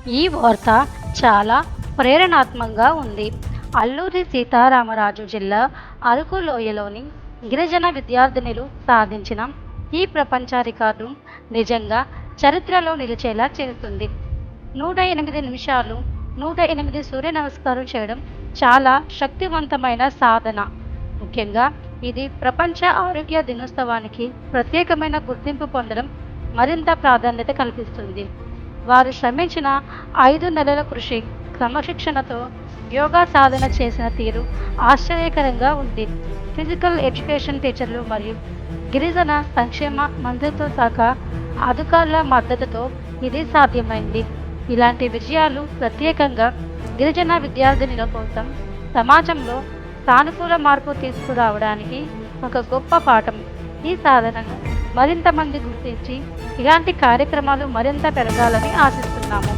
ఈ వార్త చాలా ప్రేరణాత్మకంగా ఉంది. అల్లూరి సీతారామరాజు జిల్లా అరకు లోయలోని గిరిజన విద్యార్థినులు సాధించిన ఈ ప్రపంచ రికార్డు నిజంగా చరిత్రలో నిలిచేలా చేస్తుంది. 108 నిమిషాలు 108 సూర్య నమస్కారం చేయడం చాలా శక్తివంతమైన సాధన. ముఖ్యంగా ఇది ప్రపంచ ఆరోగ్య దినోత్సవానికి ప్రత్యేకమైన గుర్తింపు పొందడం మరింత ప్రాధాన్యత కల్పిస్తుంది. వారు శ్రమించిన 5 నెలల కృషి, క్రమశిక్షణతో యోగా సాధన చేసిన తీరు ఆశ్చర్యకరంగా ఉంది. ఫిజికల్ ఎడ్యుకేషన్ టీచర్లు మరియు గిరిజన సంక్షేమ మంత్రిత్వ శాఖ అధికారుల మద్దతుతో ఇది సాధ్యమైంది. ఇలాంటి విజయాలు ప్రత్యేకంగా గిరిజన విద్యార్థినుల కోసం సమాజంలో సానుకూల మార్పు తీసుకురావడానికి ఒక గొప్ప పాఠం. ఈ సాధనను మరింత మంది గుర్తించి ఇలాంటి కార్యక్రమాలు మరింత పెరగాలని ఆశిస్తున్నాము.